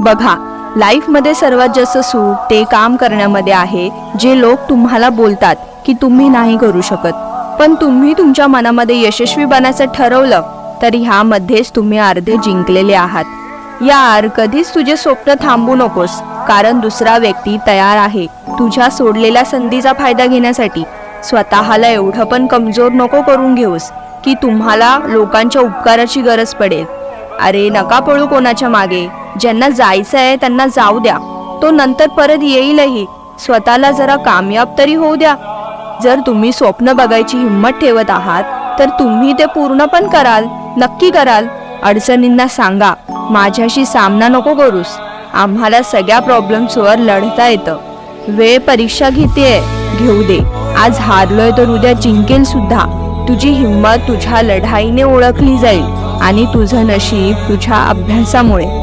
बघा, लाईफमध्ये सर्वात जास्त सुख ते काम करण्यामध्ये आहे जे लोक तुम्हाला बोलतात की तुम्ही नाही करू शकत, पण तुम्ही तुमच्या मनामध्ये यशस्वी बनायचं ठरवलं तर ह्यामध्येच तुम्ही अर्धे जिंकलेले आहात. यार, कधीच तुझे स्वप्न थांबू नकोस, कारण दुसरा व्यक्ती तयार आहे तुझ्या सोडलेल्या संधीचा फायदा घेण्यासाठी. स्वतःला एवढं पण कमजोर नको करून घेऊस की तुम्हाला लोकांच्या उपकाराची गरज पडेल. अरे नका पळू कोणाच्या मागे. ज्यांना जायचं आहे त्यांना जाऊ द्या, तो नंतर परत येईलही. स्वतःला जरा कामयाब तरी होऊ द्या. जर तुम्ही स्वप्न बघायची हिंमत ठेवत आहात तर तुम्ही ते पूर्ण पण कराल, नक्की कराल. अडचणींना सांगा, माझ्याशी सामना नको करूस, आम्हाला सगळ्या प्रॉब्लेम्सवर लढता येतं. वेळ परीक्षा घेऊ दे. आज हारलोय तर उद्या जिंकेल सुद्धा. तुझी हिंमत तुझ्या लढाईने ओळखली जाईल आणि तुझं नशीब तुझ्या अभ्यासामुळे.